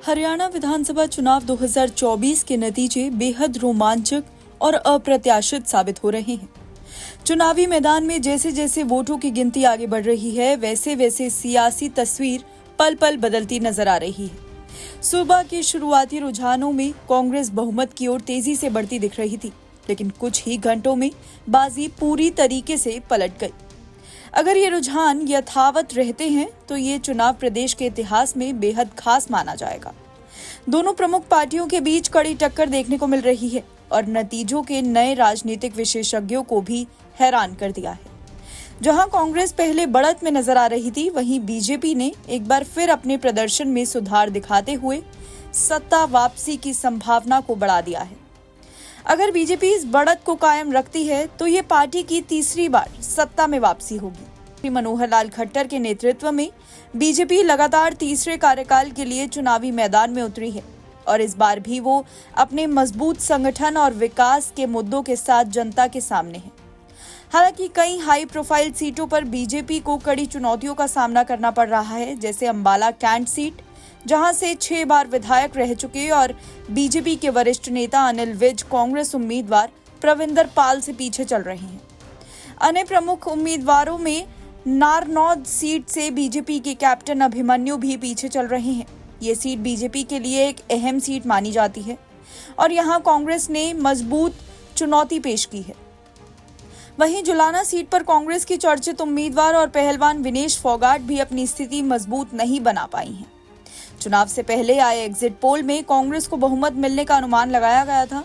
हरियाणा विधानसभा चुनाव 2024 के नतीजे बेहद रोमांचक और अप्रत्याशित साबित हो रहे हैं। चुनावी मैदान में जैसे जैसे वोटों की गिनती आगे बढ़ रही है, वैसे वैसे सियासी तस्वीर पल पल बदलती नजर आ रही है। सुबह के शुरुआती रुझानों में कांग्रेस बहुमत की ओर तेजी से बढ़ती दिख रही थी, लेकिन कुछ ही घंटों में बाजी पूरी तरीके से पलट गई। अगर ये रुझान यथावत रहते हैं तो ये चुनाव प्रदेश के इतिहास में बेहद खास माना जाएगा। दोनों प्रमुख पार्टियों के बीच कड़ी टक्कर देखने को मिल रही है और नतीजों के नए राजनीतिक विशेषज्ञों को भी हैरान कर दिया है। जहां कांग्रेस पहले बढ़त में नजर आ रही थी, वहीं बीजेपी ने एक बार फिर अपने प्रदर्शन में सुधार दिखाते हुए सत्ता वापसी की संभावना को बढ़ा दिया है। अगर बीजेपी इस बढ़त को कायम रखती है तो ये पार्टी की तीसरी बार सत्ता में वापसी होगी। मनोहर लाल खट्टर के नेतृत्व में बीजेपी लगातार तीसरे कार्यकाल के लिए चुनावी मैदान में उतरी है और इस बार भी वो अपने मजबूत संगठन और विकास के मुद्दों के साथ जनता के सामने है। हालांकि कई हाई प्रोफाइल सीटों पर बीजेपी को कड़ी चुनौतियों का सामना करना पड़ रहा है, जैसे अंबाला कैंट सीट, जहां से 6 बार विधायक रह चुके और बीजेपी के वरिष्ठ नेता अनिल विज कांग्रेस उम्मीदवार प्रविंदर पाल से पीछे चल रहे हैं। अन्य प्रमुख उम्मीदवारों में नारनौद सीट से बीजेपी के कैप्टन अभिमन्यु भी पीछे चल रहे हैं। ये सीट बीजेपी के लिए एक अहम सीट मानी जाती है और यहां कांग्रेस ने मजबूत चुनौती पेश की है। वहीं जुलाना सीट पर कांग्रेस की चर्चित उम्मीदवार और पहलवान विनेश फोगाट भी अपनी स्थिति मजबूत नहीं बना पाई हैं। चुनाव से पहले आए एग्जिट पोल में कांग्रेस को बहुमत मिलने का अनुमान लगाया गया था,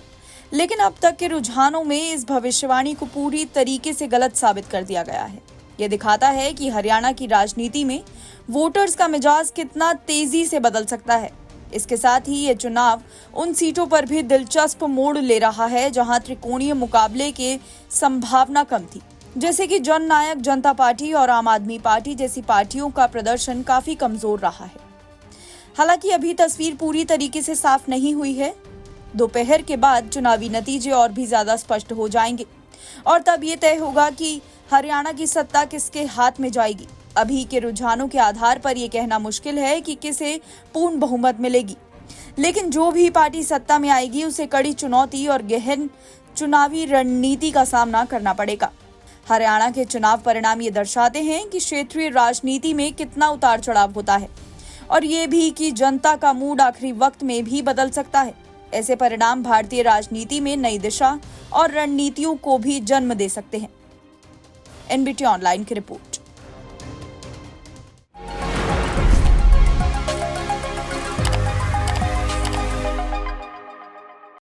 लेकिन अब तक के रुझानों में इस भविष्यवाणी को पूरी तरीके से गलत साबित कर दिया गया है। यह दिखाता है कि हरियाणा की राजनीति में वोटर्स का मिजाज कितना तेजी से बदल सकता है। इसके साथ ही ये चुनाव उन सीटों पर भी दिलचस्प मोड़ ले रहा है जहां त्रिकोणीय मुकाबले के संभावना कम थी, जैसे कि जननायक जनता पार्टी और आम आदमी पार्टी जैसी पार्टियों का प्रदर्शन काफी कमजोर रहा है। हालांकि अभी तस्वीर पूरी तरीके से साफ नहीं हुई है। दोपहर के बाद चुनावी नतीजे और भी ज्यादा स्पष्ट हो जाएंगे और तब ये तय होगा कि हरियाणा की सत्ता किसके हाथ में जाएगी। अभी के रुझानों के आधार पर यह कहना मुश्किल है कि किसे पूर्ण बहुमत मिलेगी, लेकिन जो भी पार्टी सत्ता में आएगी उसे कड़ी चुनौती और गहन चुनावी रणनीति का सामना करना पड़ेगा। हरियाणा के चुनाव परिणाम ये दर्शाते हैं कि क्षेत्रीय राजनीति में कितना उतार चढ़ाव होता है और ये भी कि जनता का मूड आखिरी वक्त में भी बदल सकता है। ऐसे परिणाम भारतीय राजनीति में नई दिशा और रणनीतियों को भी जन्म दे सकते हैं। एनबीटी ऑनलाइन की रिपोर्ट।